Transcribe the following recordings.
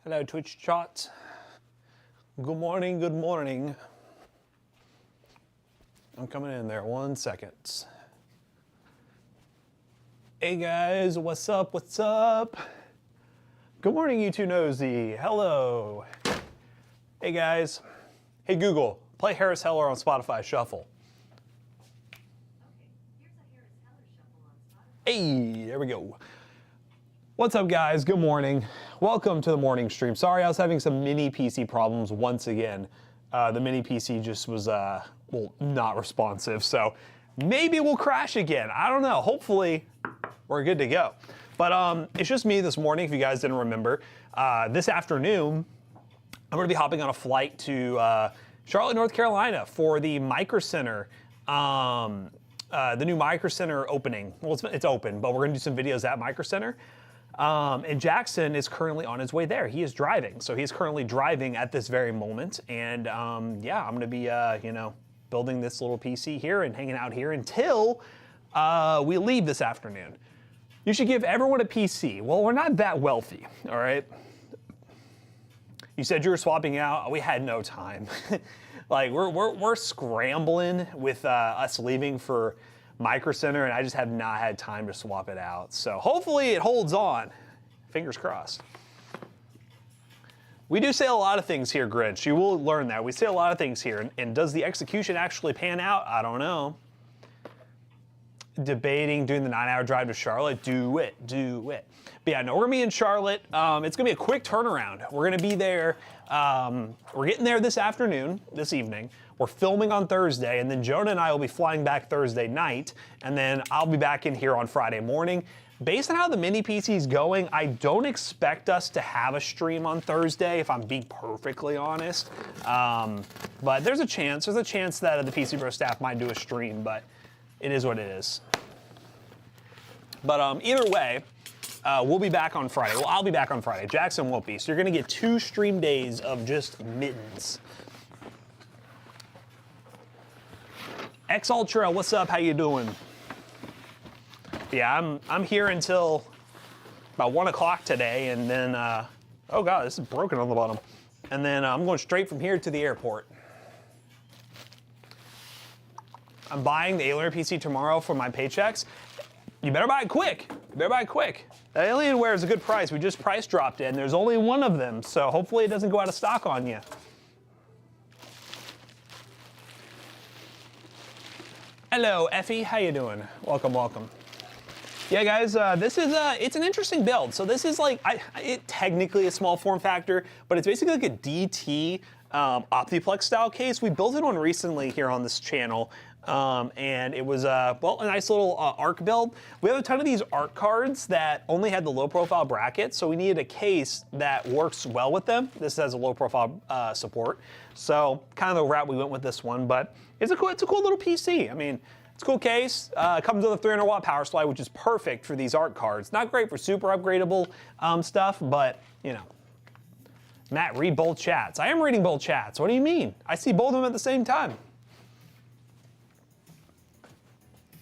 Hello, Twitch chat. Good morning, good morning. I'm coming in there, 1 second. Hey guys, what's up, what's up? Good morning, you two nosy. Hello. Hey guys. Hey Google, play Harris Heller on Spotify Shuffle. Hey, there we go. What's up guys, good morning. Welcome to the morning stream. Sorry, I was having some mini PC problems once again. The mini PC just was, well, not responsive, so maybe we'll crash again. I don't know, hopefully we're good to go. But it's just me this morning, if you guys didn't remember. This afternoon, I'm gonna be hopping on a flight to Charlotte, North Carolina for the Micro Center, the new Micro Center opening. Well, it's open, but we're gonna do some videos at Micro Center. And Jackson is currently on his way there. He is driving, so he's currently driving at this very moment. And yeah, I'm gonna be, you know, building this little PC here and hanging out here until we leave this afternoon. You should give everyone a PC. Well, we're not that wealthy, all right? You said you were swapping out. We had no time. Like we're scrambling with us leaving for Micro Center, and I just have not had time to swap it out. So hopefully it holds on. Fingers crossed. We do say a lot of things here, Grinch. You will learn that. We say a lot of things here, and does the execution actually pan out? I don't know. Debating doing the 9-hour drive to Charlotte. Do it, do it. But yeah, no, we're gonna be in Charlotte. It's gonna be a quick turnaround. We're gonna be there. We're getting there this afternoon, this evening. We're filming on Thursday, and then Jonah and I will be flying back Thursday night, and then I'll be back in here on Friday morning. Based on how the mini PC is going, I don't expect us to have a stream on Thursday, if I'm being perfectly honest. But there's a chance that the PC Bro staff might do a stream, but it is what it is. But either way, we'll be back on Friday. Well, I'll be back on Friday. Jackson won't be. So you're gonna get 2 stream days of just mittens. X Ultra, what's up? How you doing? Yeah, I'm here until about 1 o'clock today, and then oh god, this is broken on the bottom. And then I'm going straight from here to the airport. I'm buying the Alienware PC tomorrow for my paychecks. You better buy it quick. You better buy it quick. That Alienware is a good price. We just price dropped it, and there's only one of them, so hopefully it doesn't go out of stock on you. Hello, Effie. How you doing? Welcome, welcome. Yeah, guys, this is it's an interesting build. So this is like it technically a small form factor, but it's basically like a DT Optiplex style case. We built it one recently here on this channel, and it was well, a nice little ARC build. We have a ton of these ARC cards that only had the low profile brackets, so we needed a case that works well with them. This has a low profile support, so kind of the route we went with this one, but it's a cool little PC. I mean, it's a cool case. It comes with a 300 watt power supply, which is perfect for these ARC cards. Not great for super upgradable stuff, but you know. Matt, read both chats. I am reading both chats. What do you mean? I see both of them at the same time.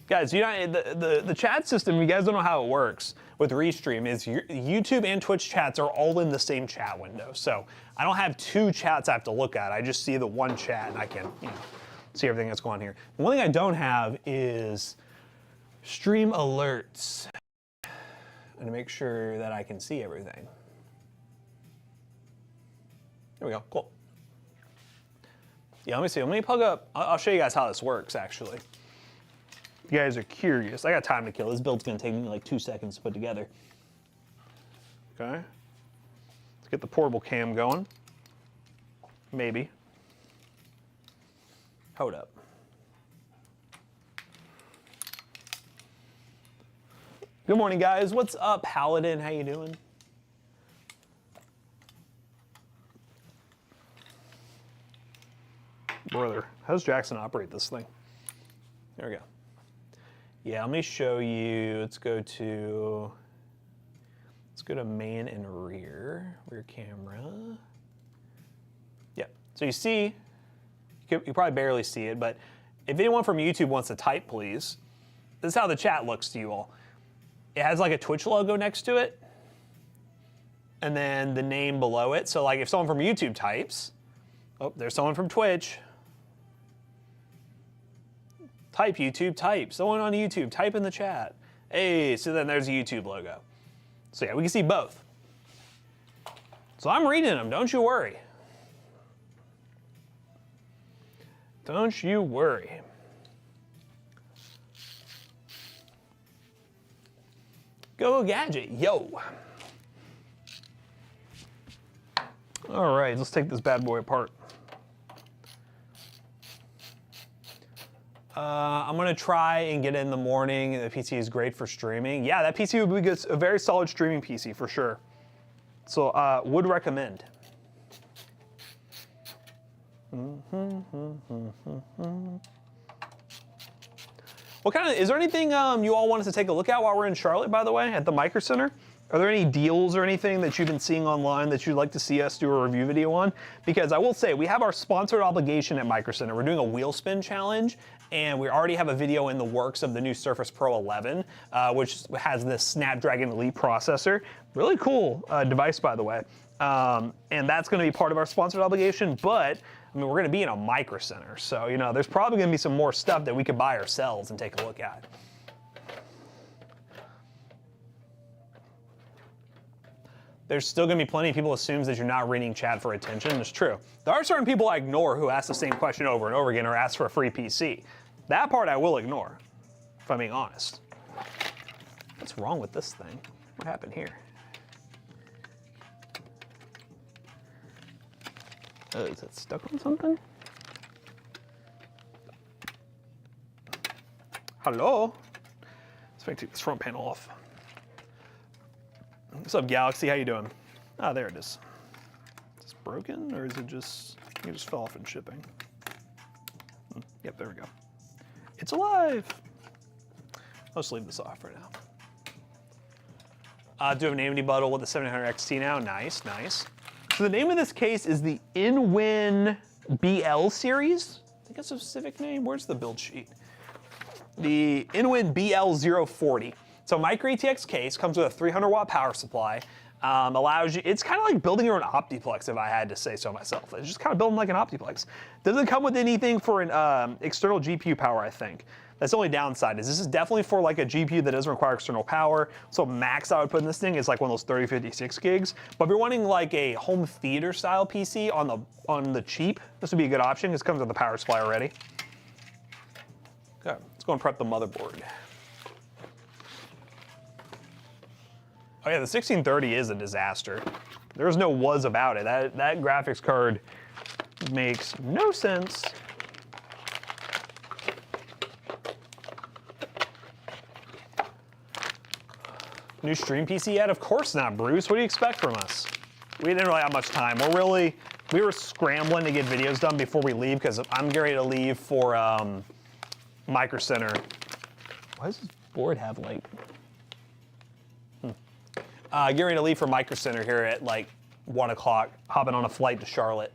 Guys, you know, the chat system, you guys don't know how it works with Restream, is YouTube and Twitch chats are all in the same chat window. So I don't have 2 chats I have to look at. I just see the one chat, and I can, you know, see everything that's going on here. The one thing I don't have is stream alerts. And to make sure that I can see everything. There we go, cool. Yeah, let me see, let me plug up, I'll show you guys how this works actually. If you guys are curious, I got time to kill. This build's gonna take me like 2 seconds to put together. Okay, let's get the portable cam going. Maybe. Hold up. Good morning, guys. What's up, Paladin? How you doing? Brother, how does Jackson operate this thing? There we go. Yeah, let me show you. Let's go to main and rear camera. Yeah, so you see, you probably barely see it, but if anyone from YouTube wants to type, please. This is how the chat looks to you all. It has like a Twitch logo next to it. and then the name below it. So like if someone from YouTube types, oh, there's someone from Twitch. Type YouTube, type. Someone on YouTube, type in the chat. Hey, so then there's a YouTube logo. So yeah, we can see both. So I'm reading them, don't you worry. Don't you worry. Go Gadget, yo. All right, let's take this bad boy apart. I'm gonna try and get it in the morning. The PC is great for streaming. Yeah, that PC would be good, a very solid streaming PC for sure. So would recommend. What kind of, is there anything you all want us to take a look at while we're in Charlotte, by the way, at the Micro Center? Are there any deals or anything that you've been seeing online that you'd like to see us do a review video on? Because I will say, we have our sponsored obligation at Micro Center. We're doing a wheel spin challenge, and we already have a video in the works of the new Surface Pro 11, which has this Snapdragon Elite processor. Really cool device, by the way. And that's gonna be part of our sponsored obligation, but I mean, we're gonna be in a Micro Center. So, you know, there's probably gonna be some more stuff that we could buy ourselves and take a look at. There's still gonna be plenty of people who assume that you're not reading chat for attention. It's true. There are certain people I ignore who ask the same question over and over again or ask for a free PC. That part I will ignore, if I'm being honest. What's wrong with this thing? What happened here? Oh, is it stuck on something? Hello? Let's take this front panel off. What's up, Galaxy? How you doing? Ah, there it is. Is this broken, or is it just, it just fell off in shipping? Yep, there we go. It's alive! I'll just leave this off right now. Do you have an AMD bundle with the 700 XT now? Nice, nice. So the name of this case is the InWin BL series. I think that's a specific name. Where's the build sheet? The InWin BL040. So Micro ATX case comes with a 300 watt power supply. Allows you, it's kind of like building your own Optiplex, if I had to say so myself. It's just kind of building like an Optiplex. Doesn't come with anything for an external GPU power, I think. That's the only downside, is this is definitely for like a GPU that doesn't require external power. So max I would put in this thing is like one of those 3056 gigs. But if you're wanting like a home theater style PC on the cheap, this would be a good option because it comes with the power supply already. Okay, let's go and prep the motherboard. Oh yeah, the 1630 is a disaster. There's no was about it. That graphics card makes no sense. New stream PC yet? Of course not, Bruce. What do you expect from us? We didn't really have much time. We were scrambling to get videos done before we leave because I'm getting ready to leave for Micro Center. Why does this board have like... getting ready to leave for Micro Center here at like 1 o'clock, hopping on a flight to Charlotte.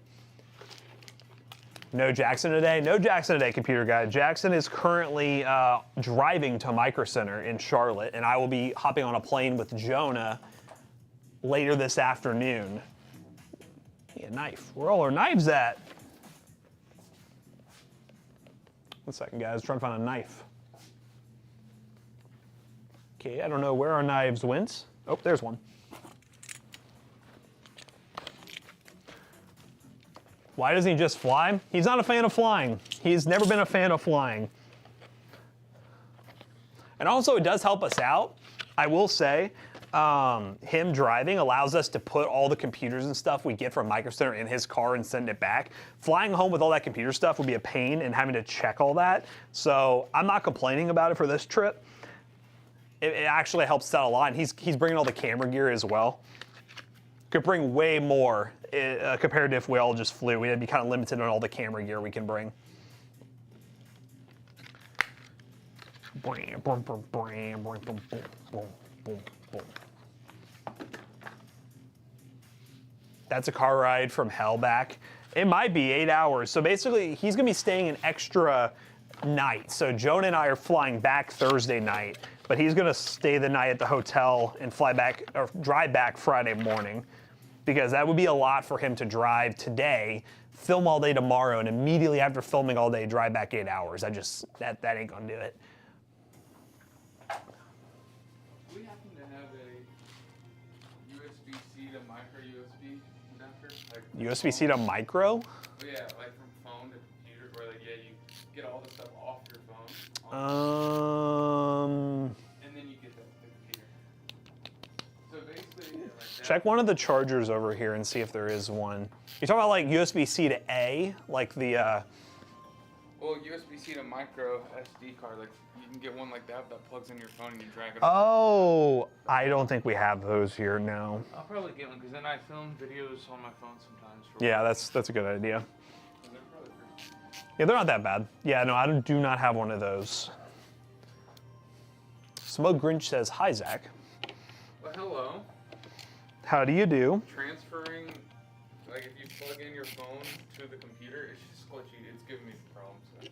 No Jackson today? No Jackson today, computer guy. Jackson is currently driving to Micro Center in Charlotte, and I will be hopping on a plane with Jonah later this afternoon. Yeah, knife. Where are all our knives at? 1 second, guys. Trying to find a knife. Okay, I don't know where our knives went. Oh, there's one. Why doesn't he just fly? He's not a fan of flying. He's never been a fan of flying. And also, it does help us out. I will say, him driving allows us to put all the computers and stuff we get from Micro Center in his car and send it back. Flying home with all that computer stuff would be a pain and having to check all that. So I'm not complaining about it for this trip. It actually helps out a lot. And he's bringing all the camera gear as well. Could bring way more compared to if we all just flew. We'd be kind of limited on all the camera gear we can bring. That's a car ride from hell back. It might be 8 hours. So basically, he's gonna be staying an extra night. So Jonah and I are flying back Thursday night. but he's gonna stay the night at the hotel and fly back or drive back Friday morning, because that would be a lot for him to drive today, film all day tomorrow, and immediately after filming all day, drive back 8 hours. That ain't gonna do it. Do we happen to have a USB-C to micro USB adapter? Like USB-C to micro? Oh yeah, like from phone to computer, where like yeah, you get all the stuff off your phone. And then you get the computer. So basically, yeah, like that. Check one of the chargers over here and see if there is one. You're talking about like USB-C to A, like the. Well, USB-C to micro SD card, like you can get one like that plugs in your phone and you drag it. Oh, I don't think we have those here. No. I'll probably get one because then I film videos on my phone sometimes. Yeah, that's a good idea. And they're probably pretty cheap. Yeah, they're not that bad. Yeah, no, I do not have one of those. Smug Grinch says, "Hi, Zach." Well, hello. How do you do? Transferring, like if you plug in your phone to the computer, it's just glitchy. It's giving me problems. So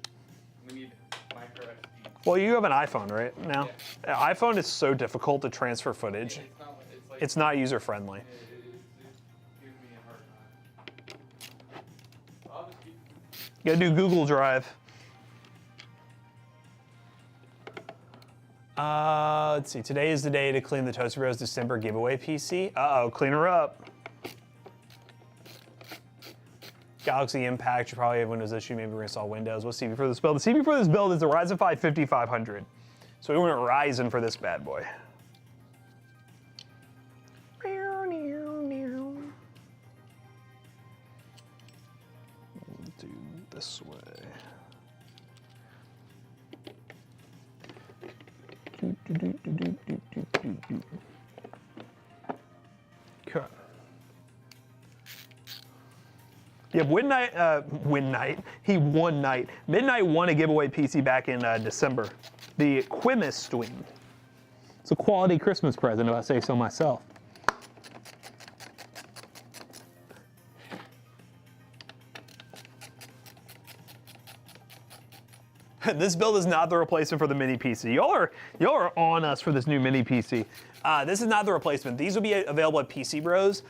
we need micro SD. Well, you have an iPhone, right? Now, Yeah. iPhone is so difficult to transfer footage. It's not. It's like. It's not user friendly. It's giving me a hard time. I'll just keep. You gotta do Google Drive. Let's see. Today is the day to clean the Toasty Bros December giveaway PC. Uh-oh, clean her up. Galaxy Impact, you probably have Windows issue, maybe reinstall Windows. What's CP for this build? The CP for this build is the Ryzen 5 5500. So we went Ryzen for this bad boy. We'll do this way. Okay. Yeah, Midnight won a giveaway PC back in December. The Quimus Twin. It's a quality Christmas present, if I say so myself. This build is not the replacement for the mini PC. Y'all are on us for this new mini PC. This is not the replacement. These will be available at PC Bros.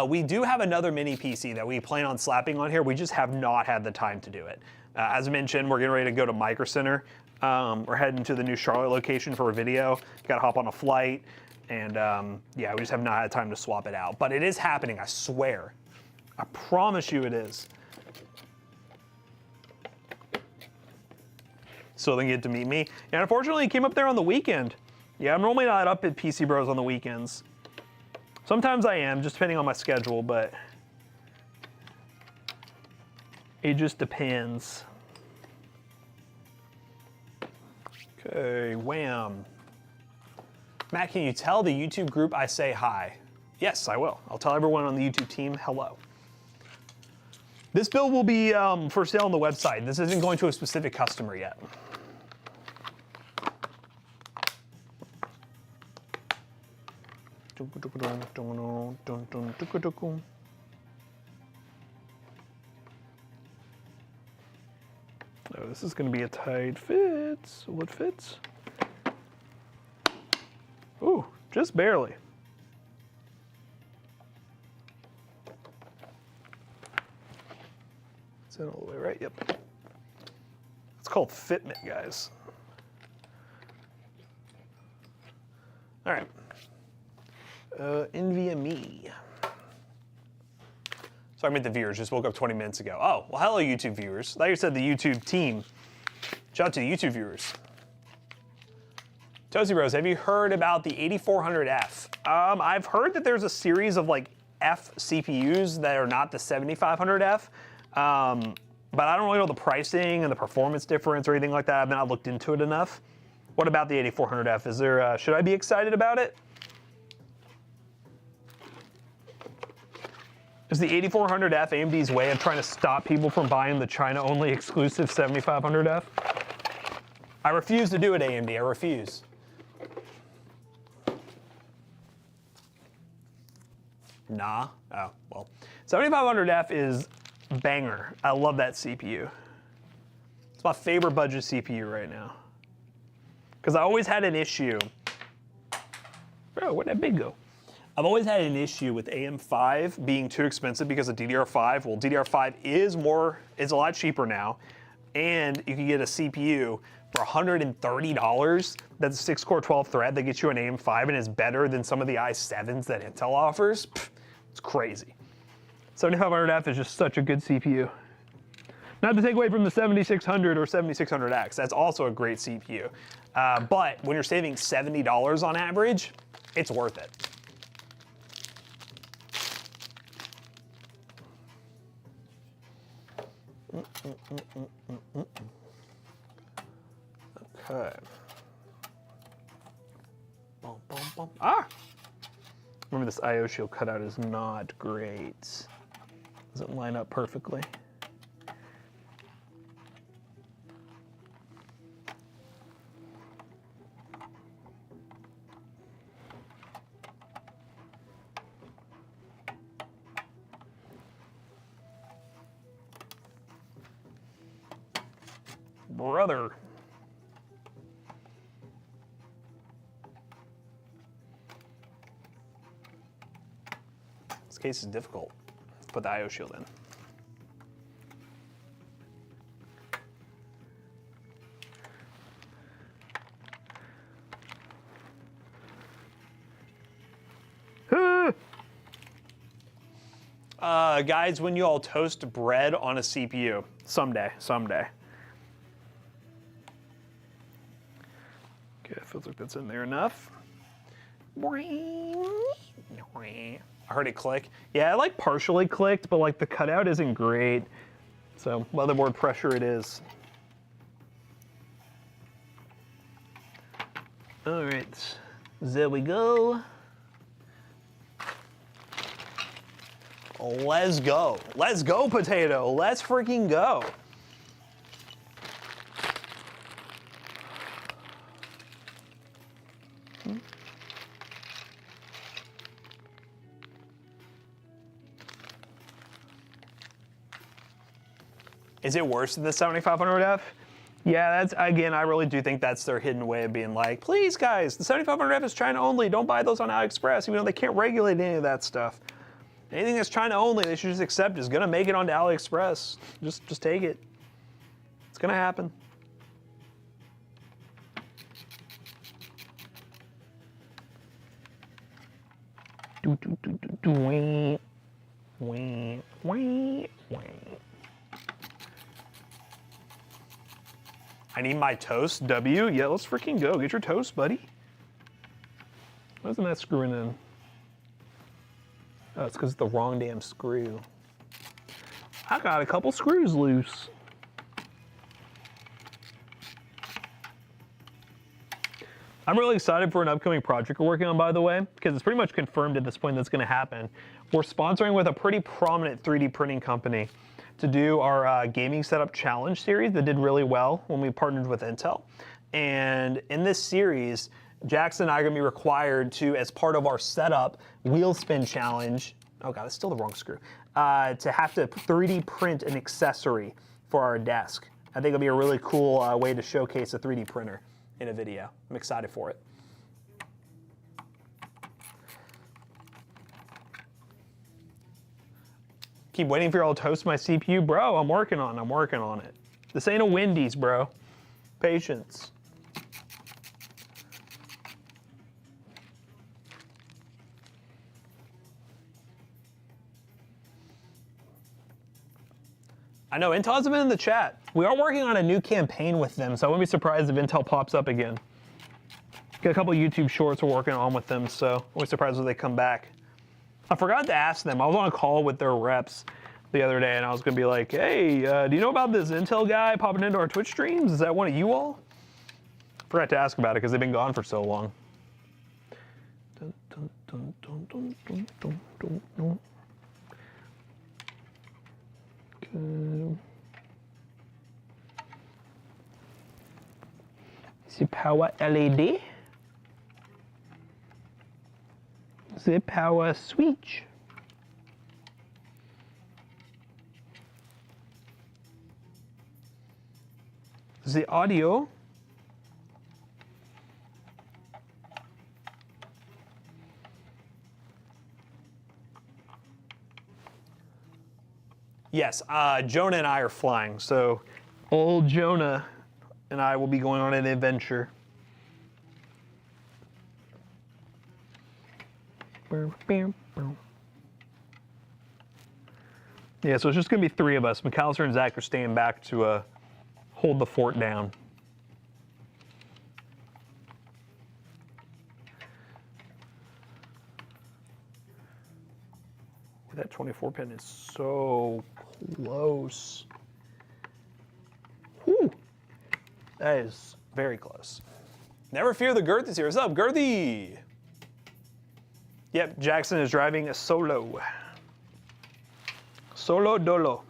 We do have another mini PC that we plan on slapping on here. We just have not had the time to do it. As mentioned, we're getting ready to go to Micro Center. We're heading to the new Charlotte location for a video. Got to hop on a flight, and yeah, we just have not had time to swap it out. But it is happening, I swear. I promise you it is. So they get to meet me. And unfortunately, he came up there on the weekend. Yeah, I'm normally not up at PC Bros on the weekends. Sometimes I am, just depending on my schedule, but it just depends. Okay, wham. Matt, can you tell the YouTube group I say hi? Yes, I will. I'll tell everyone on the YouTube team hello. This build will be for sale on the website. This isn't going to a specific customer yet. Oh, this is going to be a tight fit. What fits? Ooh, just barely. Is that all the way right? Yep. It's called Fitment, guys. All right. NVMe. Sorry, I meant the viewers. Just woke up 20 minutes ago. Oh, well, hello, YouTube viewers. Like I said, the YouTube team. Shout out to the YouTube viewers. Toasty Bros, have you heard about the 8400F? I've heard that there's a series of like F CPUs that are not the 7500F. But I don't really know the pricing and the performance difference or anything like that. I've not looked into it enough. What about the 8400F? Is there? Should I be excited about it? Is the 8400F AMD's way of trying to stop people from buying the China-only exclusive 7500F? I refuse to do it, AMD. I refuse. Nah. Oh, well. 7500F is banger. I love that CPU. It's my favorite budget CPU right now. Because I always had an issue Oh, where'd that big go? I've always had an issue with AM5 being too expensive because of DDR5. Well, DDR5 is a lot cheaper now, and you can get a CPU for $130. That's a 6-core 12-thread that gets you an AM5 and is better than some of the i7s that Intel offers. Pff, it's crazy. 7500F is just such a good CPU. Not to take away from the 7600 or 7600X, that's also a great CPU. But when you're saving $70 on average, it's worth it. Okay. Bum, bum, bum. Ah! Remember, this IO shield cutout is not great. Doesn't line up perfectly. Brother. This case is difficult. Let's put the IO shield in. Guys, when you all toast bread on a CPU, someday. Okay, feels like that's in there enough. I heard it click. Yeah, it like partially clicked, but like the cutout isn't great. So motherboard pressure it is. All right, there we go. Let's go. Let's go, potato. Let's freaking go. Is it worse than the 7500F? Yeah, that's, again, I really do think that's their hidden way of being like, please guys, the 7500F is China only, don't buy those on AliExpress, even though they can't regulate any of that stuff. Anything that's China only, they should just accept is gonna make it onto AliExpress. Just take it. It's gonna happen. I need my toast, W. Yeah, let's freaking go. Get your toast, buddy. Why isn't that screwing in? Oh, it's because it's the wrong damn screw. I got a couple screws loose. I'm really excited for an upcoming project we're working on, by the way, because it's pretty much confirmed at this point that's going to happen. We're sponsoring with a pretty prominent 3D printing company to do our gaming setup challenge series that did really well when we partnered with Intel. And in this series, Jackson and I are going to be required to, as part of our setup wheel spin challenge, oh god, it's still the wrong screw, to have to 3D print an accessory for our desk. I think it'll be a really cool way to showcase a 3D printer in a video. I'm excited for it. Keep waiting for y'all to toast my CPU. Bro, I'm working on it. This ain't a Wendy's, bro. Patience. I know, Intel hasn't been in the chat. We are working on a new campaign with them, so I wouldn't be surprised if Intel pops up again. Got a couple YouTube shorts we're working on with them, so I wouldn't be surprised if they come back. I forgot to ask them. I was on a call with their reps the other day, and I was going to be like, hey, do you know about this Intel guy popping into our Twitch streams? Is that one of you all? Forgot to ask about it because they've been gone for so long. Dun, dun, dun, dun, dun, dun, dun, dun, dun. The power LED. The power switch. The audio. Yes, Jonah and I are flying, so old Jonah and I will be going on an adventure. Yeah, so it's just gonna be 3 of us. McAllister and Zach are staying back to hold the fort down. That 24 pin is so close. Whew. That is very close. Never fear, the Girth is here. What's up, Girthy? Yep, Jackson is driving a solo. Solo dolo.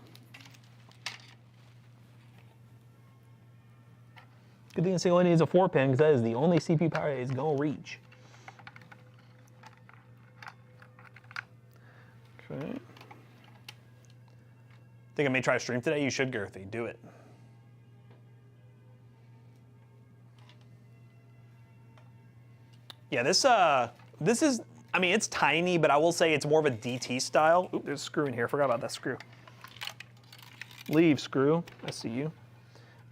Good thing it only needs a 4-pin because that is the only CPU power that it's gonna reach. Okay. Think I may try to stream today? You should, Girthy. Do it. Yeah, this is, I mean, it's tiny, but I will say it's more of a DT style. Oop, there's a screw in here. I forgot about that screw. Leave, screw. I see you.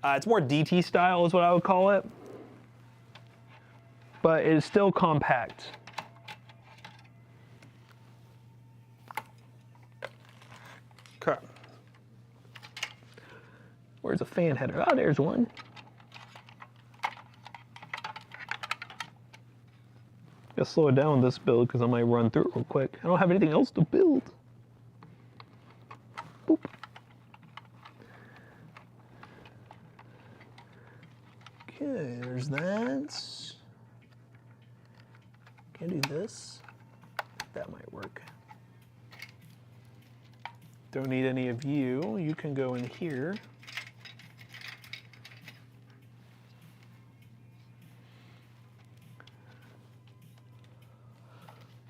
It's more DT style is what I would call it. But it is still compact. Okay. Where's a fan header? Oh, there's one. Gotta slow it down with this build because I might run through it real quick. I don't have anything else to build. Boop. Okay, there's that. Can I do this? That might work. Don't need any of you. You can go in here.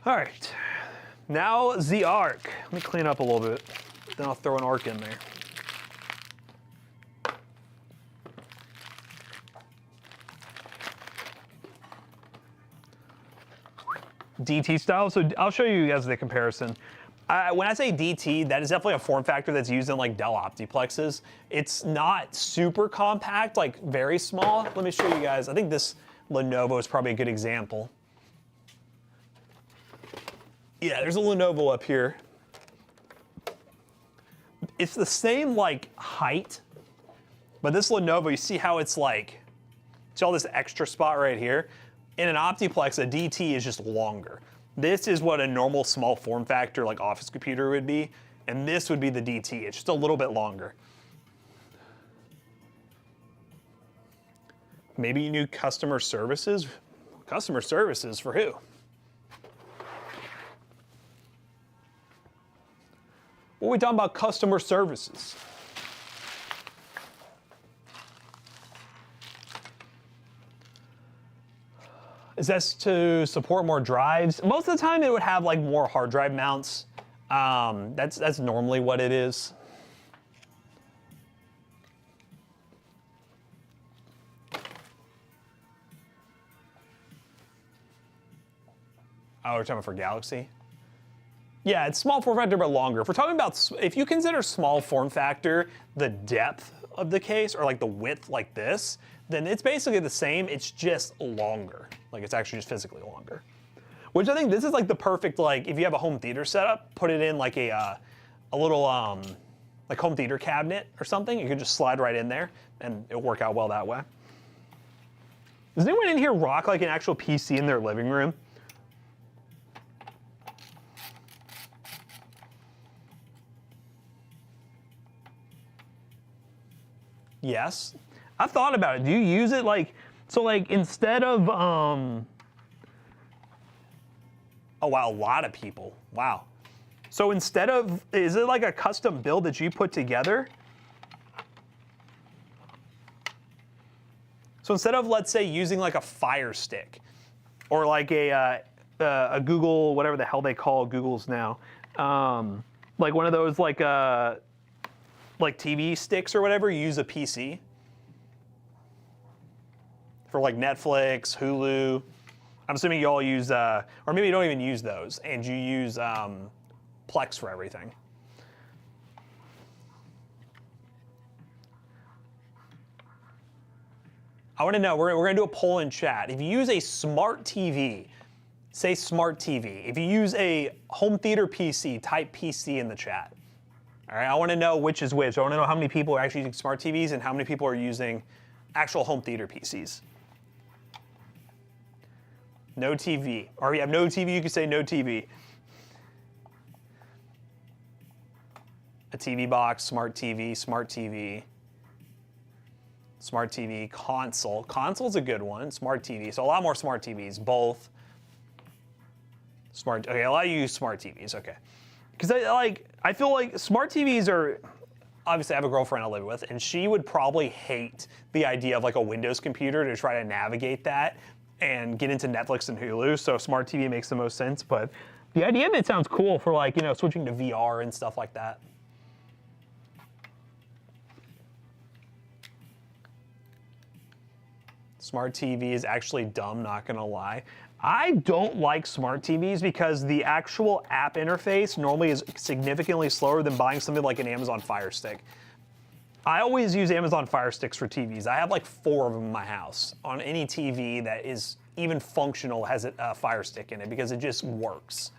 All right, now the arc. Let me clean up a little bit, then I'll throw an arc in there. DT style, so I'll show you guys the comparison. When I say DT, that is definitely a form factor that's used in like Dell Optiplexes. It's not super compact, like very small. Let me show you guys. I think this Lenovo is probably a good example. Yeah, there's a Lenovo up here. It's the same like height, but this Lenovo, you see how it's like, see all this extra spot right here? In an Optiplex, a DT is just longer. This is what a normal small form factor like office computer would be, and this would be the DT. It's just a little bit longer. Maybe you need customer services? Customer services for who? What are we talking about customer services? Is this to support more drives? Most of the time it would have like more hard drive mounts. That's normally what it is. Oh, we're talking for Galaxy? Yeah, it's small form factor, but longer. If we're talking about, if you consider small form factor the depth of the case, or like the width like this, then it's basically the same, it's just longer. Like it's actually just physically longer. Which I think this is like the perfect, like if you have a home theater setup, put it in like a little like home theater cabinet or something, you can just slide right in there and it'll work out well that way. Does anyone in here rock like an actual PC in their living room? Yes. I've thought about it. Do you use it like, so like instead of, oh wow, a lot of people. Wow. So instead of, is it like a custom build that you put together? So instead of, let's say, using like a Fire Stick or like a Google, whatever the hell they call Googles now, like one of those like TV sticks or whatever, you use a PC for like Netflix, Hulu. I'm assuming you all use, or maybe you don't even use those, and you use Plex for everything. I want to know, we're going to do a poll in chat. If you use a smart TV, say smart TV. If you use a home theater PC, type PC in the chat. All right, I want to know which is which. I want to know how many people are actually using smart TVs and how many people are using actual home theater PCs. No TV. Or if you have no TV, you can say no TV. A TV box, smart TV, smart TV. Smart TV, console. Console's a good one. Smart TV. So a lot more smart TVs. Both. Smart. Okay, a lot of you use smart TVs. Okay. Because I feel like smart TVs are. Obviously, I have a girlfriend I live with, and she would probably hate the idea of like a Windows computer to try to navigate that and get into Netflix and Hulu. So smart TV makes the most sense. But the idea of it sounds cool for like, you know, switching to VR and stuff like that. Smart TV is actually dumb, not gonna lie. I don't like smart TVs because the actual app interface normally is significantly slower than buying something like an Amazon Fire Stick. I always use Amazon Fire Sticks for TVs. I have like 4 of them in my house. On any TV that is even functional has a Fire Stick in it because it just works.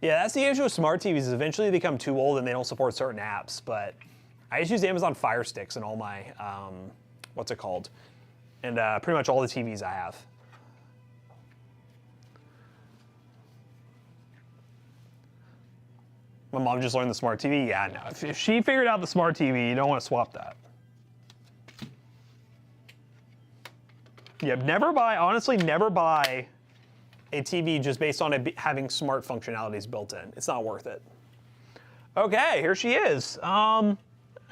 Yeah, that's the issue with smart TVs is eventually they become too old and they don't support certain apps, but I just use Amazon Fire Sticks in all my, what's it called? And pretty much all the TVs I have. My mom just learned the smart TV? Yeah, no. If she figured out the smart TV, you don't want to swap that. Yeah, honestly, never buy a TV just based on it having smart functionalities built in. It's not worth it. Okay, here she is. I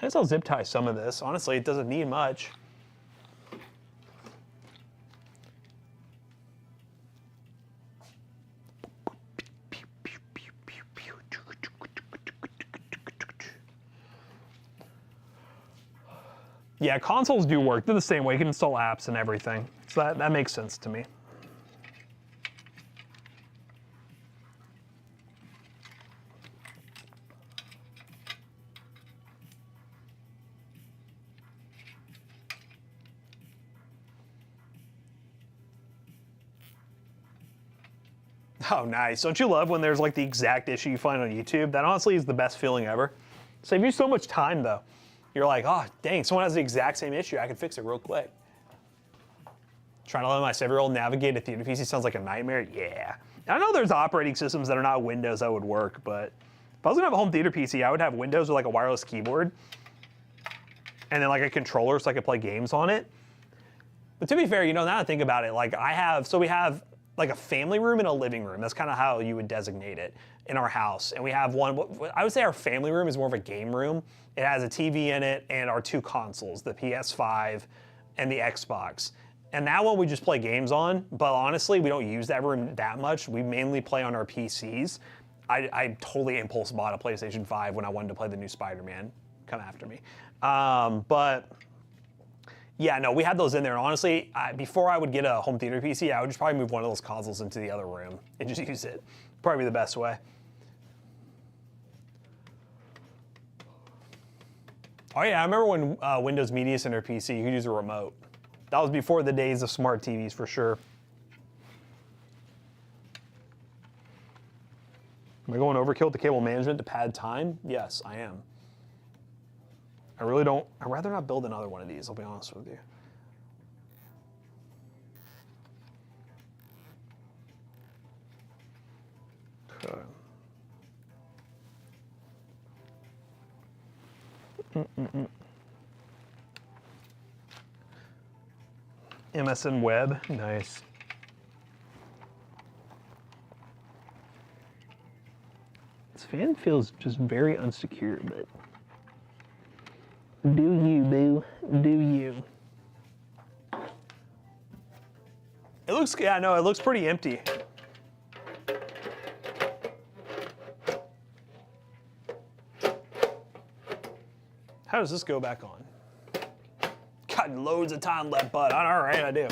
guess I'll zip tie some of this. Honestly, it doesn't need much. Yeah, consoles do work. They're the same way. You can install apps and everything. So that makes sense to me. Oh, nice. Don't you love when there's like the exact issue you find on YouTube? That honestly is the best feeling ever. Saves you so much time though. You're like, oh, dang, someone has the exact same issue. I can fix it real quick. Trying to let my 7-year-old navigate a theater PC sounds like a nightmare. Yeah. I know there's operating systems that are not Windows that would work, but if I was gonna have a home theater PC, I would have Windows with like a wireless keyboard and then like a controller so I could play games on it. But to be fair, you know, now that I think about it, like we have like a family room and a living room. That's kind of how you would designate it in our house. And we have one, I would say our family room is more of a game room. It has a TV in it and our 2 consoles, the PS5 and the Xbox. And that one we just play games on, but honestly, we don't use that room that much. We mainly play on our PCs. I totally impulse bought a PlayStation 5 when I wanted to play the new Spider-Man. Come after me. But yeah, no, we had those in there. And honestly, before I would get a home theater PC, I would just probably move one of those consoles into the other room and just use it. Probably the best way. Oh yeah, I remember when Windows Media Center PC, you could use a remote. That was before the days of smart TVs for sure. Am I going overkill with the cable management to pad time? Yes, I am. I really don't, I'd rather not build another one of these, I'll be honest with you. Okay. MSN Web, nice. This fan feels just very unsecure, but do you, boo, do you. It looks, yeah, no, it looks pretty empty. How does this go back on? Got loads of time left, bud. All right, I do.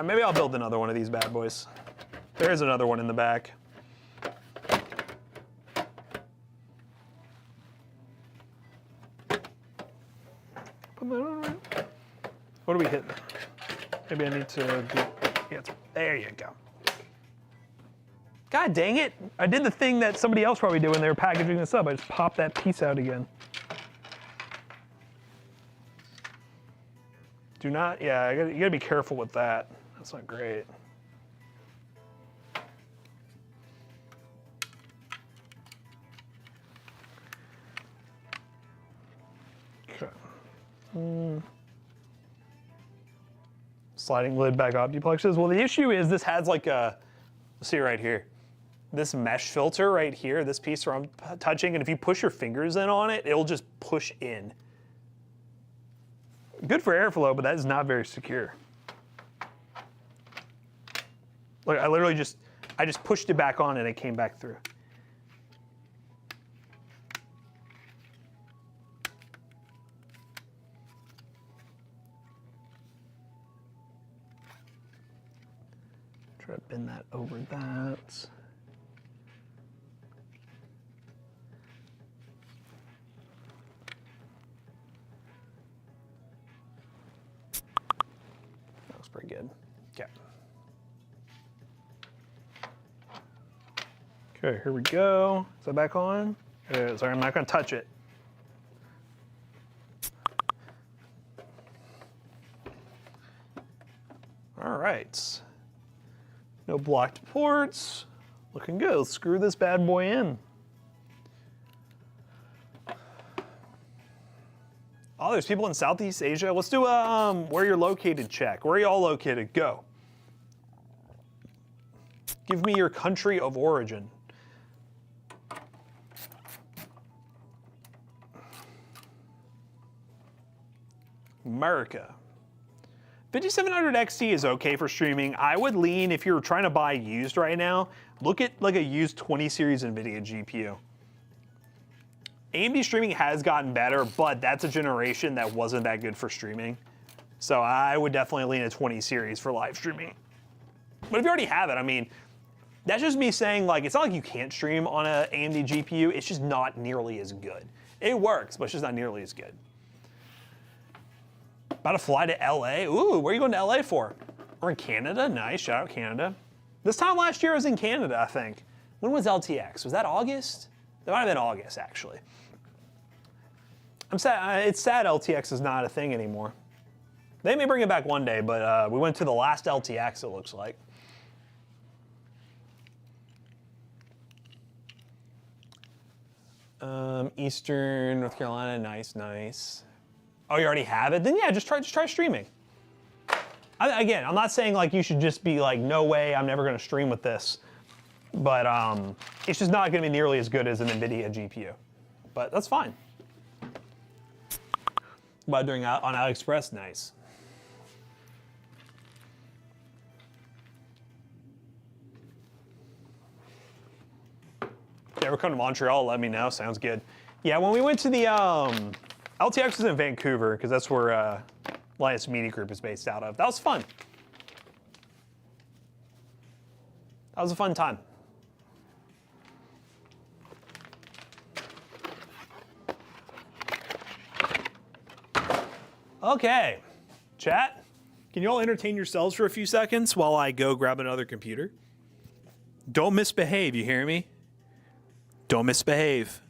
Maybe I'll build another one of these bad boys. There's another one in the back. Put that on right. What do we hit? Maybe I need to do, yeah, there you go. God dang it. I did the thing that somebody else probably did when they were packaging this up. I just popped that piece out again. Do not, yeah, you gotta be careful with that. That's not great. Okay. Sliding lid back optiplexes. Well, the issue is this has like a, see right here, this mesh filter right here, this piece where I'm touching, and if you push your fingers in on it, it'll just push in. Good for airflow, but that is not very secure. Like I literally just pushed it back on and it came back through. Try to bend that over that. That was pretty good. Okay. Okay, here we go. Is that back on? It is. Sorry, I'm not going to touch it. All right. No blocked ports. Looking good. Let's screw this bad boy in. Oh, there's people in Southeast Asia. Let's do a where you're located check. Where are y'all located? Go. Give me your country of origin. America. 5700 XT is okay for streaming. I would lean, if you're trying to buy used right now, look at like a used 20 series NVIDIA GPU. AMD streaming has gotten better, but that's a generation that wasn't that good for streaming. So I would definitely lean a 20 series for live streaming. But if you already have it, I mean, that's just me saying, like, it's not like you can't stream on an AMD GPU, it's just not nearly as good. It works, but it's just not nearly as good. About to fly to LA. Ooh, where are you going to LA for? We're in Canada. Nice, shout out Canada. This time last year I was in Canada, I think. When was LTX? Was that August? That might have been August, actually. I'm sad. It's sad LTX is not a thing anymore. They may bring it back one day, but we went to the last LTX, it looks like. Eastern North Carolina, nice, nice. Oh, you already have it? Then yeah, just try streaming. Again, I'm not saying like you should just be like, no way, I'm never gonna stream with this. But it's just not gonna be nearly as good as an NVIDIA GPU. But that's fine. By doing on AliExpress, nice. If you ever come to Montreal, let me know, sounds good. Yeah, when we went to the, LTX was in Vancouver, because that's where Linus Media Group is based out of. That was fun. That was a fun time. Okay, chat, can you all entertain yourselves for a few seconds while I go grab another computer? Don't misbehave, you hear me? Don't misbehave.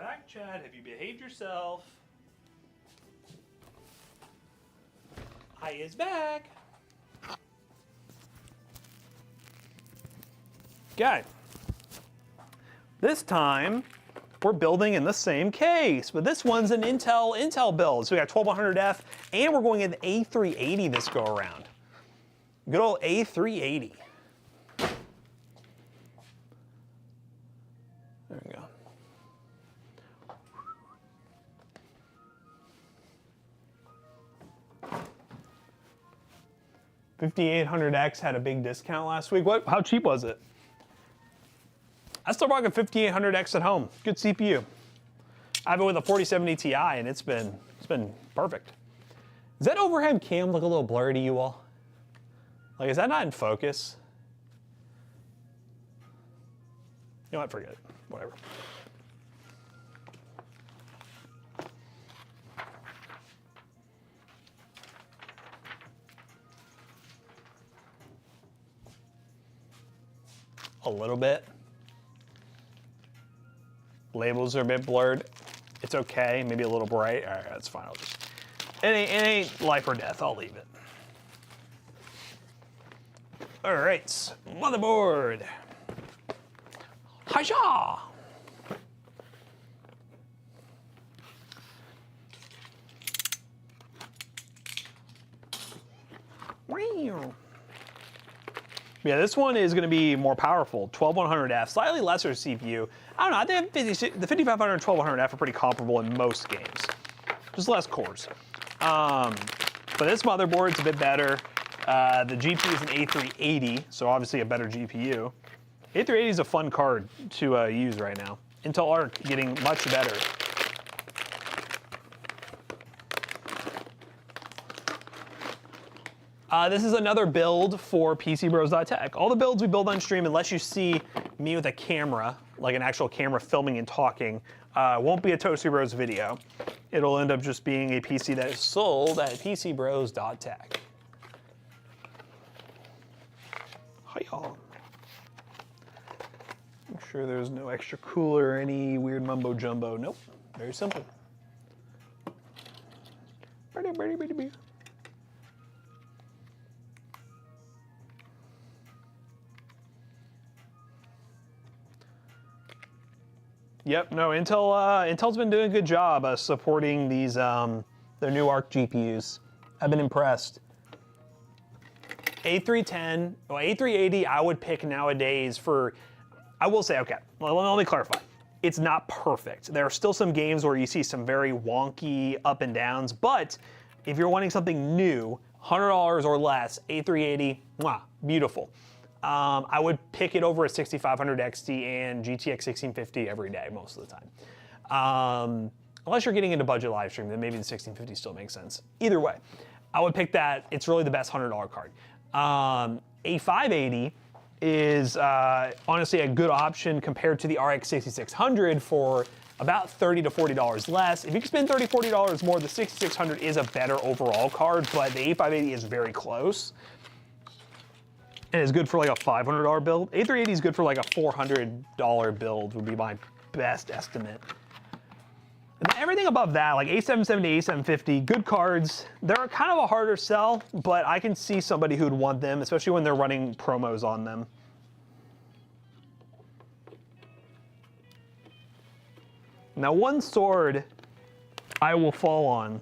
back, Chad. Have you behaved yourself? I is back. Okay. This time, we're building in the same case, but this one's an Intel build. So we got 1200F, and we're going in the A380 this go around. Good old A380. There we go. $5,800X had a big discount last week. What? How cheap was it? I still rock a 5800X at home. Good CPU. I have it with a 4070 Ti, and it's been perfect. Does that overhead cam look a little blurry to you all? Like, is that not in focus? You know what? Forget it. Whatever. A little bit. Labels are a bit blurred. It's okay, maybe a little bright. All right, that's fine. I'll just, it ain't life or death. I'll leave it. All right, motherboard. Hi-ya! Wow. Yeah, this one is going to be more powerful. 12100F, slightly lesser CPU. I don't know, I think the 5500 and 1200F are pretty comparable in most games. Just less cores. But this motherboard's a bit better. The GPU is an A380, so obviously a better GPU. A380 is a fun card to use right now. Intel Arc getting much better. This is another build for pcbros.tech. All the builds we build on stream, unless you see me with a camera, like an actual camera filming and talking, won't be a Toasty Bros video. It'll end up just being a PC that is sold at pcbros.tech. Hi y'all. Make sure there's no extra cooler or any weird mumbo jumbo. Nope, very simple. Yep, no, Intel's been doing a good job supporting these, their new Arc GPUs. I've been impressed. A310, well, A380 I would pick nowadays for, I will say, okay, let me clarify. It's not perfect. There are still some games where you see some very wonky up and downs, but if you're wanting something new, $100 or less, A380, mwah, beautiful. I would pick it over a 6500 XT and GTX 1650 every day, most of the time. Unless you're getting into budget live stream, then maybe the 1650 still makes sense. Either way, I would pick that. It's really the best $100 card. A 580 is honestly a good option compared to the RX 6600 for about $30 to $40 less. If you can spend $30, $40 more, the 6600 is a better overall card, but the A580 is very close. And it's good for like a $500 build. A380 is good for like a $400 build would be my best estimate. And everything above that, like A770, A750, good cards. They're kind of a harder sell, but I can see somebody who'd want them, especially when they're running promos on them. Now, one sword I will fall on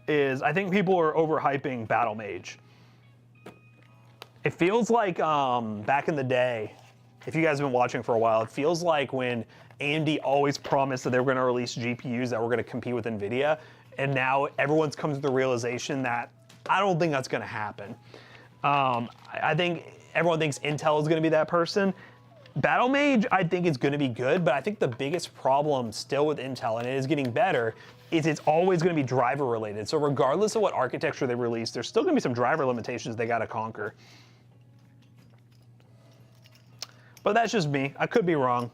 is I think people are overhyping Battle Mage. It feels like back in the day, if you guys have been watching for a while, it feels like when AMD always promised that they were going to release GPUs that were going to compete with NVIDIA, and now everyone's come to the realization that I don't think that's going to happen. I think everyone thinks Intel is going to be that person. Battle Mage, I think, is going to be good, but I think the biggest problem still with Intel, and it is getting better, is it's always going to be driver related. So regardless of what architecture they release, there's still going to be some driver limitations they got to conquer. But that's just me. I could be wrong.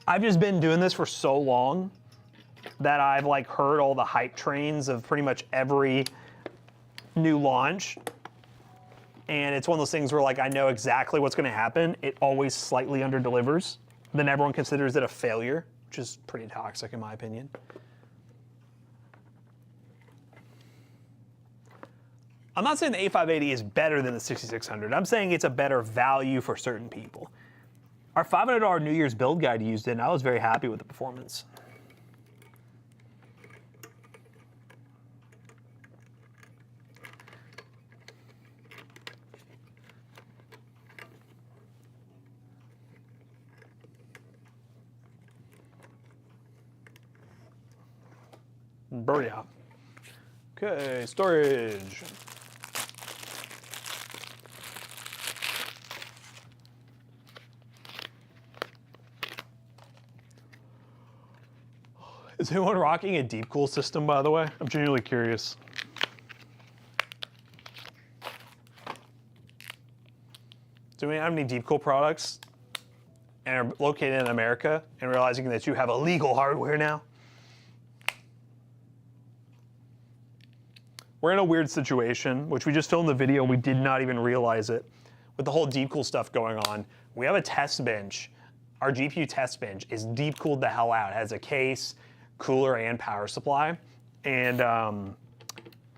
I've just been doing this for so long that I've like heard all the hype trains of pretty much every new launch. And it's one of those things where like I know exactly what's going to happen. It always slightly under delivers. then everyone considers it a failure, which is pretty toxic in my opinion. I'm not saying the A580 is better than the 6600. I'm saying it's a better value for certain people. Our $500 New Year's build guide used it, and I was very happy with the performance. Booyah. Okay, storage. Is anyone rocking a deep cool system, by the way? I'm genuinely curious. Do we have any deep cool products and are located in America and realizing that you have illegal hardware now? We're in a weird situation, which we just filmed the video and we did not even realize it. With the whole deep cool stuff going on, we have a test bench. Our GPU test bench is deep cooled the hell out. It has a case, cooler, and power supply. And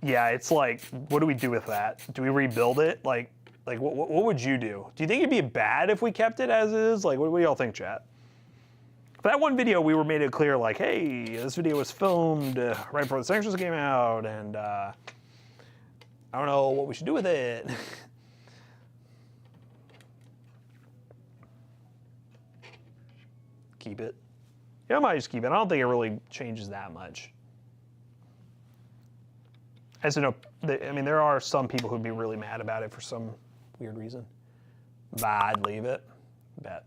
yeah, it's like, what do we do with that? Do we rebuild it? Like what would you do? Do you think it'd be bad if we kept it as is? Like, what do y'all think, chat? For that one video, we were made it clear, like, hey, this video was filmed right before the sanctions came out, and I don't know what we should do with it. Keep it. Yeah, I might just keep it. I don't think it really changes that much. As you know, I mean, there are some people who'd be really mad about it for some weird reason. But I'd leave it. Bet.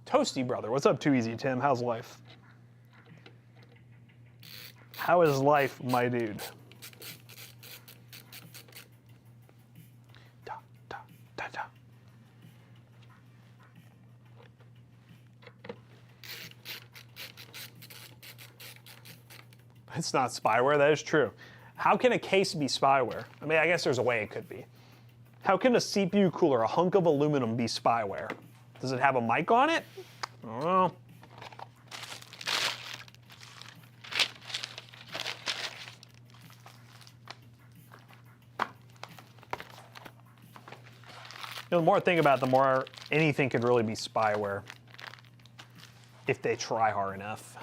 Toasty brother, what's up, Too Easy Tim? How's life? How is life, my dude? Da, da, da, da. It's not spyware, that is true. How can a case be spyware? I mean, I guess there's a way it could be. How can a CPU cooler, a hunk of aluminum, be spyware? Does it have a mic on it? I don't know. You know, the more I think about it, the more anything could really be spyware if they try hard enough.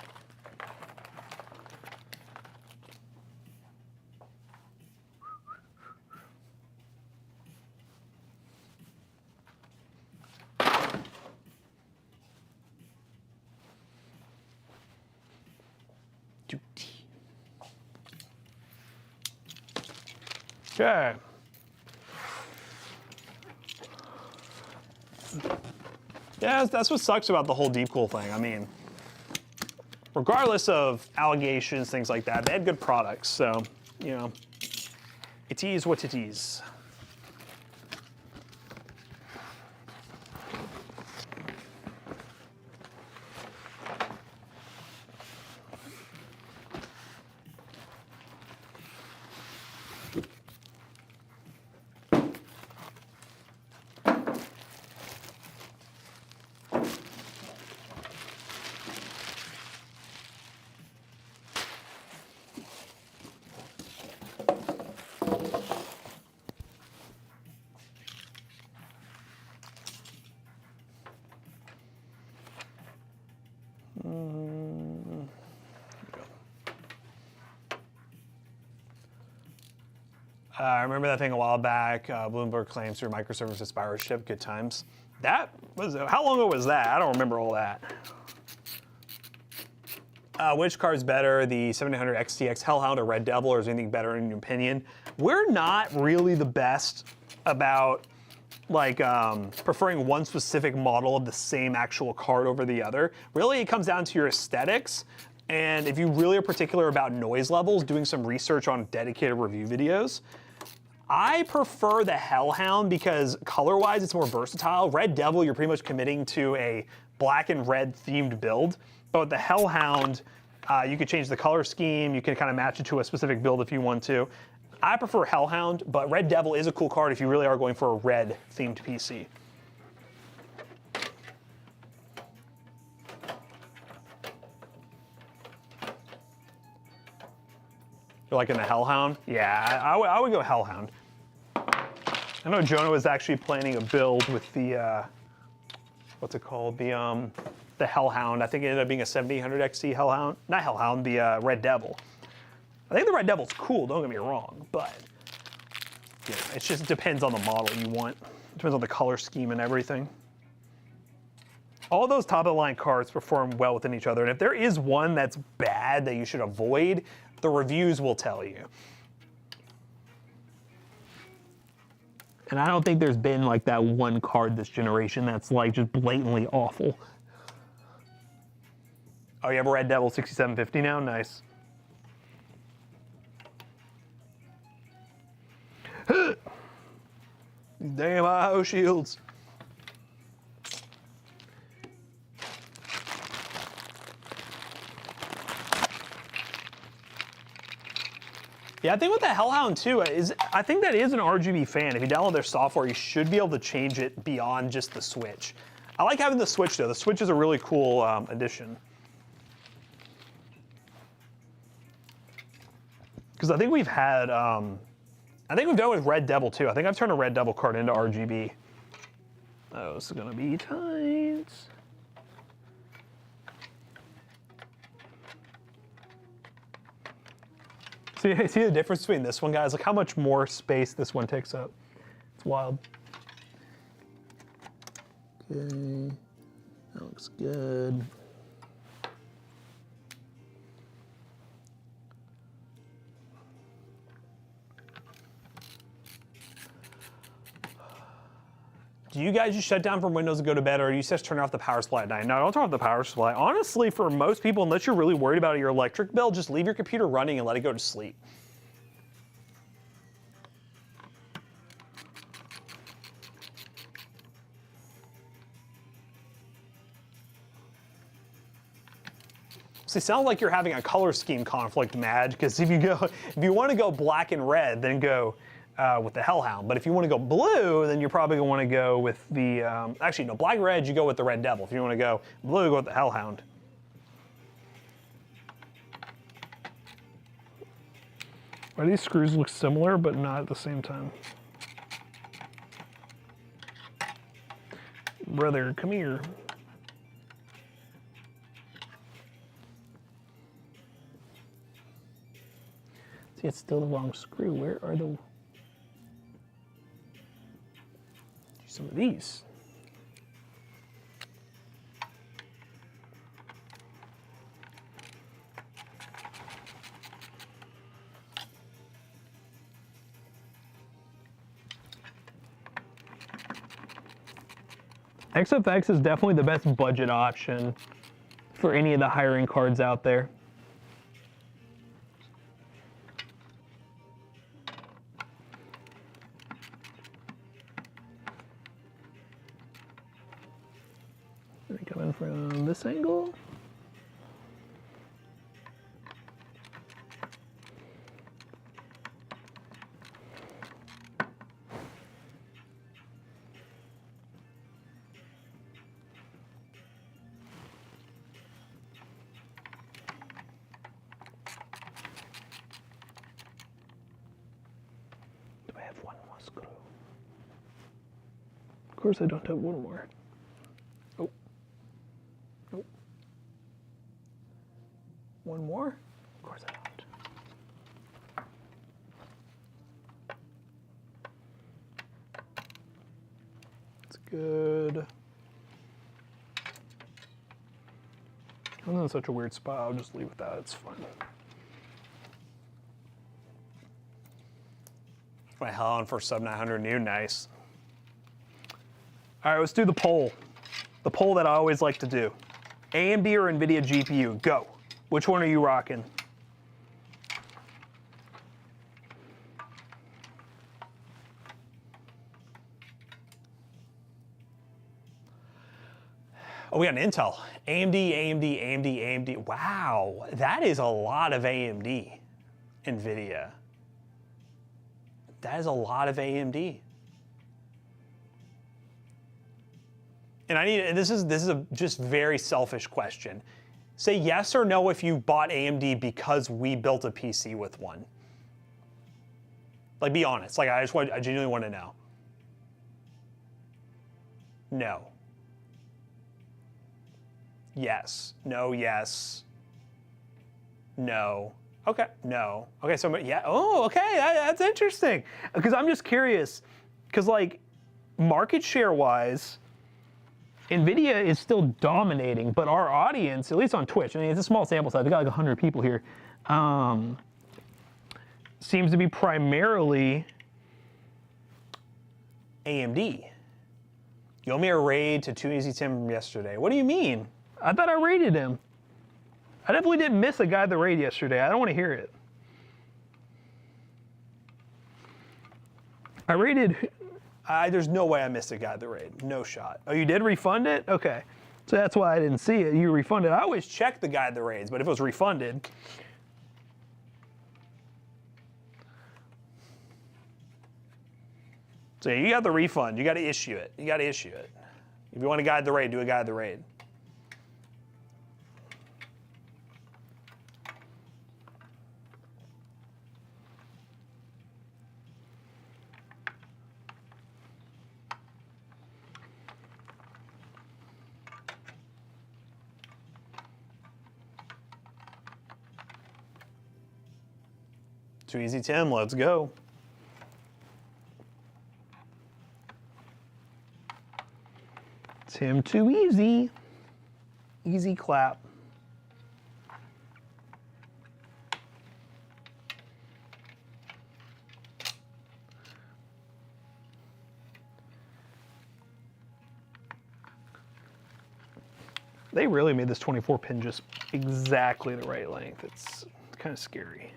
Okay. Yeah, that's what sucks about the whole deep cool thing. I mean, regardless of allegations, things like that, they had good products. So, you know, it is what it is. I remember that thing a while back. Bloomberg claims through microservices spyware ship. Good times. That was, how long ago was that? I don't remember all that. Which card's better, the 7800 XTX Hellhound or Red Devil, or is anything better in your opinion? We're not really the best about like preferring one specific model of the same actual card over the other. Really, it comes down to your aesthetics. And if you really are particular about noise levels, doing some research on dedicated review videos. I prefer the Hellhound because color-wise, it's more versatile. Red Devil, you're pretty much committing to a black and red themed build. But with the Hellhound, you could change the color scheme. You can kind of match it to a specific build if you want to. I prefer Hellhound, but Red Devil is a cool card if you really are going for a red themed PC. You're liking the Hellhound? Yeah, I would go Hellhound. I know Jonah was actually planning a build with the, what's it called? The Hellhound. I think it ended up being a 7800 XT Hellhound. Not Hellhound, the Red Devil. I think the Red Devil's cool, don't get me wrong, but you know, it just depends on the model you want. It depends on the color scheme and everything. All those top of the line cards perform well within each other, and if there is one that's bad that you should avoid, the reviews will tell you. And I don't think there's been like that one card this generation that's like just blatantly awful. Oh, you have a Red Devil 6750 now? Nice. These damn IO shields. Yeah, I think with the Hellhound too, I think that is an RGB fan. If you download their software, you should be able to change it beyond just the switch. I like having the switch though. The switch is a really cool addition. Because I think we've had, I think we've done it with Red Devil too. I think I've turned a Red Devil card into RGB. Oh, this is gonna be tight. See the difference between this one, guys? Look how much more space this one takes up. It's wild. Okay, that looks good. Do you guys just shut down from Windows and go to bed, or do you just turn off the power supply at night? No, don't turn off the power supply. Honestly, for most people, unless you're really worried about your electric bill, just leave your computer running and let it go to sleep. See, it sounds like you're having a color scheme conflict, Madge, because if you want to go black and red, then go with the Hellhound. But if you want to go blue, then you're probably going to want to go with the, actually no, black and red, you go with the Red Devil. If you want to go blue, go with the Hellhound. Why these screws look similar, but not at the same time? Brother, come here. See, it's still the wrong screw. Where are the... some of these. SFX is definitely the best budget option for any of the higher-end cards out there. Coming from this angle. Do I have one more screw? Of course I don't have one more. Oh. Nope. One more? Of course I don't. It's good. I'm in such a weird spot, I'll just leave it that, it's fine. My Hellhound for sub 900 new, nice. All right, let's do the poll. The poll that I always like to do. AMD or NVIDIA GPU, go. Which one are you rocking? Oh, we got an Intel. AMD, AMD, AMD, AMD. Wow, that is a lot of AMD. NVIDIA. That is a lot of AMD. And this is a just very selfish question. Say yes or no if you bought AMD because we built a PC with one. Like, be honest. Like, I genuinely want to know. No. Yes. No, yes. No. Okay, no. Okay, so yeah, oh, okay, that's interesting. Because I'm just curious, because like, market share wise, NVIDIA is still dominating, but our audience, at least on Twitch, I mean, it's a small sample size, we got like 100 people here, seems to be primarily AMD. You owe me a raid to 2 Easy Tim from yesterday. What do you mean? I thought I raided him. I definitely didn't miss a guy at the raid yesterday. I don't want to hear it. I raided... there's no way I missed a guy at the raid. No shot. Oh, you did refund it? Okay. So that's why I didn't see it. You refunded. I always check the guy at the raids, but if it was refunded... So you got the refund. You got to issue it. You got to issue it. If you want a guide the raid, do a guide the raid. Too easy, Tim. Let's go. Tim, too easy. Easy clap. They really made this 24 pin just exactly the right length. It's kind of scary.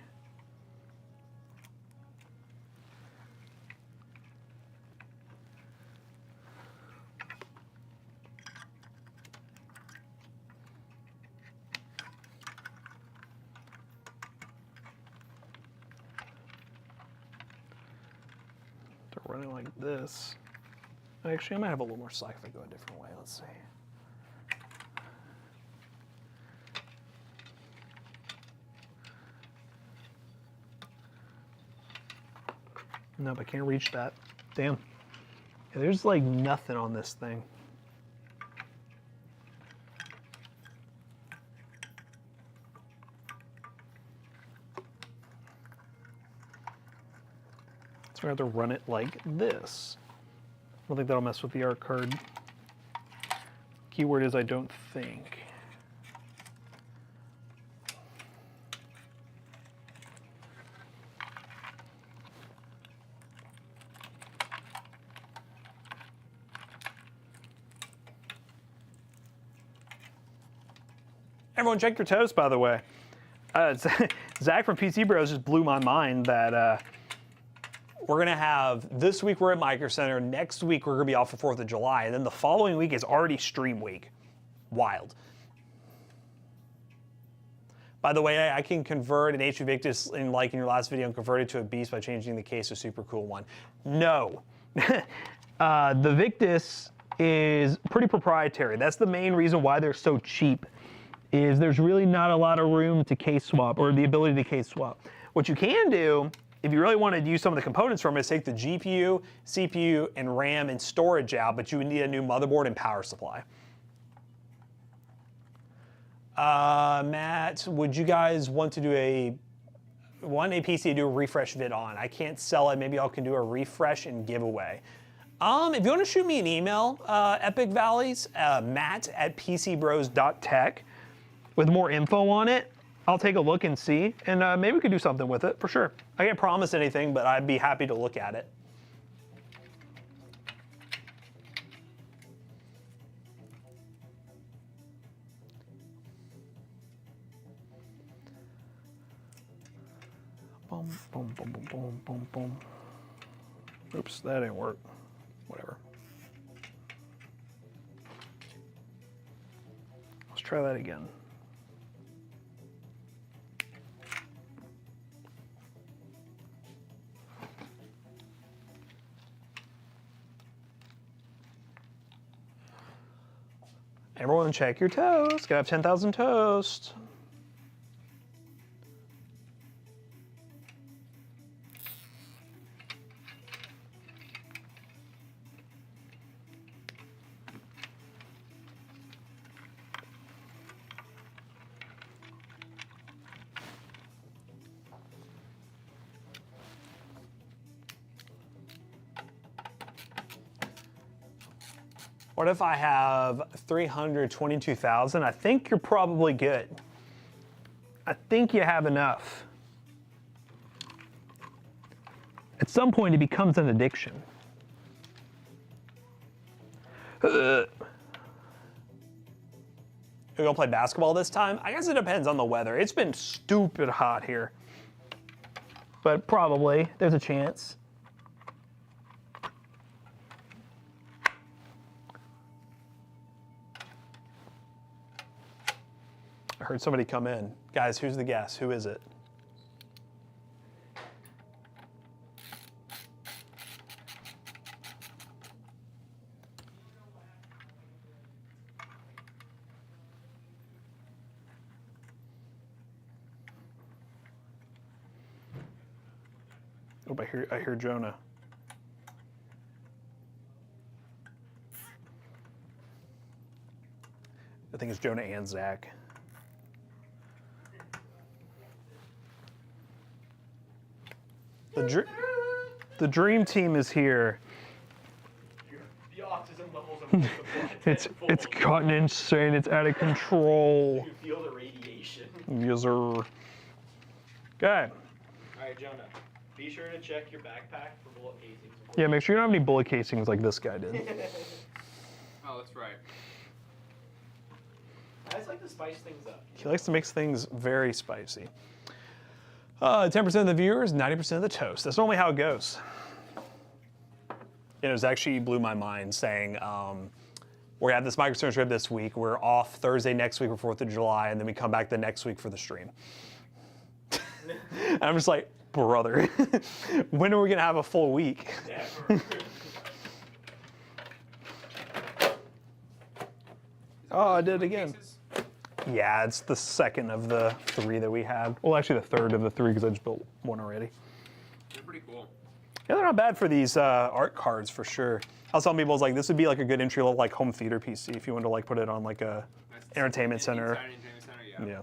They're running like this. Actually, I might have a little more slack if I go a different way. Let's see. Nope, I can't reach that. Damn. Yeah, there's like nothing on this thing. So we have to run it like this. I don't think that'll mess with the art card. Keyword is I don't think. Everyone check your toast, by the way. Zach from pcbros just blew my mind that we're going to have, this week we're at Micro Center, next week we're going to be off for 4th of July, and then the following week is already stream week. Wild. By the way, I can convert an HP Victus, in like in your last video, and convert it to a Beast by changing the case to a super cool one. No. The Victus is pretty proprietary. That's the main reason why they're so cheap. Is there's really not a lot of room to case swap or the ability to case swap. What you can do, if you really want to use some of the components from it, is take the GPU, CPU, and RAM and storage out, but you would need a new motherboard and power supply. Matt, would you guys want to do a PC to do a refresh vid on? I can't sell it. Maybe I can do a refresh and giveaway. If you want to shoot me an email, Epic Valleys, matt@pcbros.tech. With more info on it, I'll take a look and see, and maybe we could do something with it, for sure. I can't promise anything, but I'd be happy to look at it. Boom, boom, boom, boom, boom, boom, boom. Oops, that didn't work. Whatever. try that again. Everyone check your toast. Gotta have 10,000 toast. What if I have 322,000? I think you're probably good. I think you have enough. At some point, it becomes an addiction. We're gonna play basketball this time? I guess it depends on the weather. It's been stupid hot here. But probably, there's a chance. I heard somebody come in. Guys, who's the guest? Who is it? Oh, I hear Jonah. I think it's Jonah and Zach. The dream team is here. The autism levels of multiplied. It's gotten insane. It's out of control. You feel the radiation. Yes, sir. Okay. All right, Jonah. Be sure to check your backpack for bullet casings. Yeah, make sure you don't have any bullet casings like this guy did. Oh, that's right. I just like to spice things up. He likes to make things very spicy. 10% of the viewers, 90% of the toast. That's normally how it goes. It was actually blew my mind saying, we're at this micro trip this week. We're off Thursday next week for 4th of July, and then we come back the next week for the stream. And I'm just like, brother, when are we gonna have a full week? Oh, I did it again. Yeah, it's the second of the 3 that we had. Well, actually the third of the 3 because I just built one already. They're pretty cool. Yeah, they're not bad for these art cards for sure. I was telling people, I was like, this would be like a good entry level like home theater PC if you wanted to like put it on like a entertainment center. Yeah.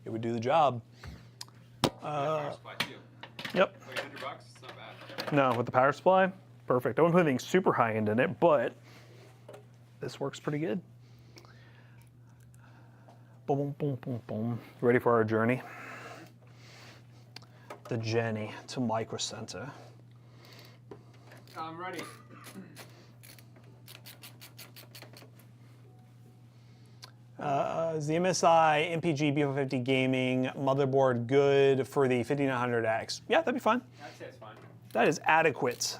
It would do the job. Power supply too. Yep. Like $100, it's not bad. No, with the power supply, perfect. I wouldn't put anything super high end in it, but this works pretty good. Boom, boom, boom, boom, boom. Ready for our journey? The journey to Micro Center. I'm ready. Is the MSI MPG B450 gaming motherboard good for the 5900X? Yeah, that'd be fine. I'd say it's fine. That is adequate.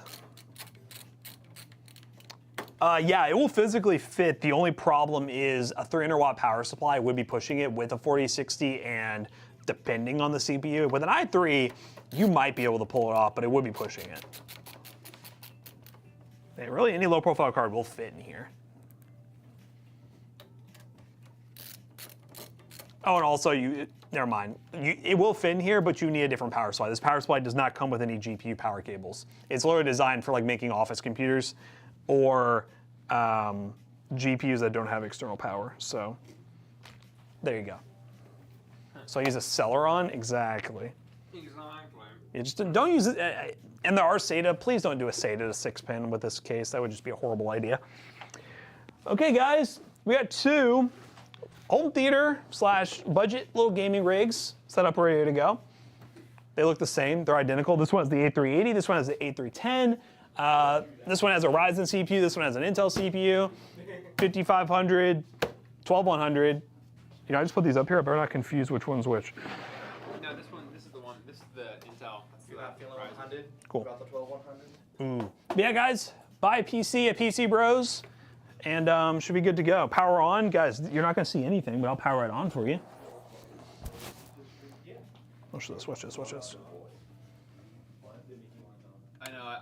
Yeah, it will physically fit. The only problem is a 300 watt power supply would be pushing it with a 4060 and depending on the CPU. With an i3, you might be able to pull it off, but it would be pushing it. And really, any low profile card will fit in here. Oh, and also, never mind. It will fit in here, but you need a different power supply. This power supply does not come with any GPU power cables. It's literally designed for like making office computers or GPUs that don't have external power. So there you go. So I use a Celeron, exactly. Exactly. You just don't use it. And there are SATA. Please don't do a SATA to 6-pin with this case. That would just be a horrible idea. Okay, guys, we got 2 home theater / budget little gaming rigs set up ready to go. They look the same. They're identical. This one has the A380. This one has the A310. This one has a Ryzen CPU. This one has an Intel CPU. 5500, 12100. You know, I just put these up here. I better not confuse which one's which. No, this is the one. This is the Intel. You got feeling 100? Cool. Got the 12100? But yeah, guys, buy a PC at pcbros. and should be good to go. Power on, guys. You're not going to see anything, but I'll power it on for you. Watch this. Watch this. Watch this. I know.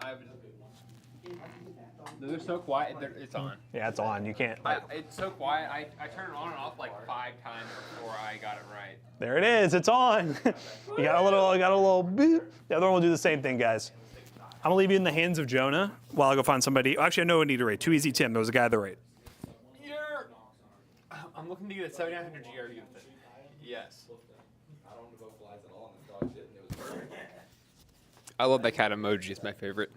They're so quiet. It's on. Yeah, it's on. You can't. It's so quiet. I turned it on and off like 5 times before I got it right. There it is. It's on. You got a little beep. The other one will do the same thing, guys. I'm gonna leave you in the hands of Jonah while I go find somebody. Actually, I know I need a rate. Too easy, Tim. There was a guy at the rate. I'm looking to get a 7900 GRU with it. Yes. I love that cat emoji. It's my favorite.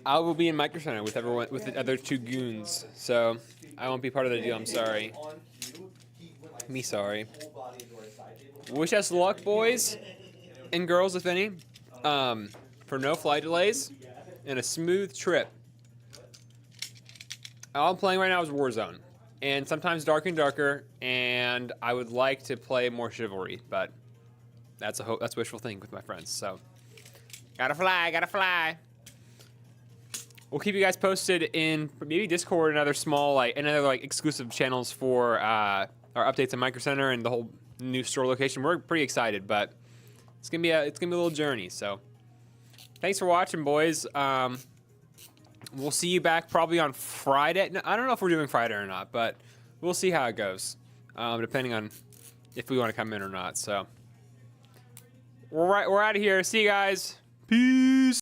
I will be in Micro Center with everyone, with the other 2 goons, so I won't be part of the deal. I'm sorry. Me sorry. Wish us luck, boys and girls, if any, for no flight delays and a smooth trip. All I'm playing right now is Warzone, and sometimes Dark and Darker, and I would like to play more Chivalry, but that's wishful thinking with my friends. So, gotta fly. We'll keep you guys posted in maybe Discord and other small, exclusive channels for our updates on Micro Center and the whole new store location. We're pretty excited, but it's gonna be a little journey. So, thanks for watching, boys. We'll see you back probably on Friday. No, I don't know if we're doing Friday or not, but we'll see how it goes, depending on if we want to come in or not. So, we're out of here. See you guys. Peace.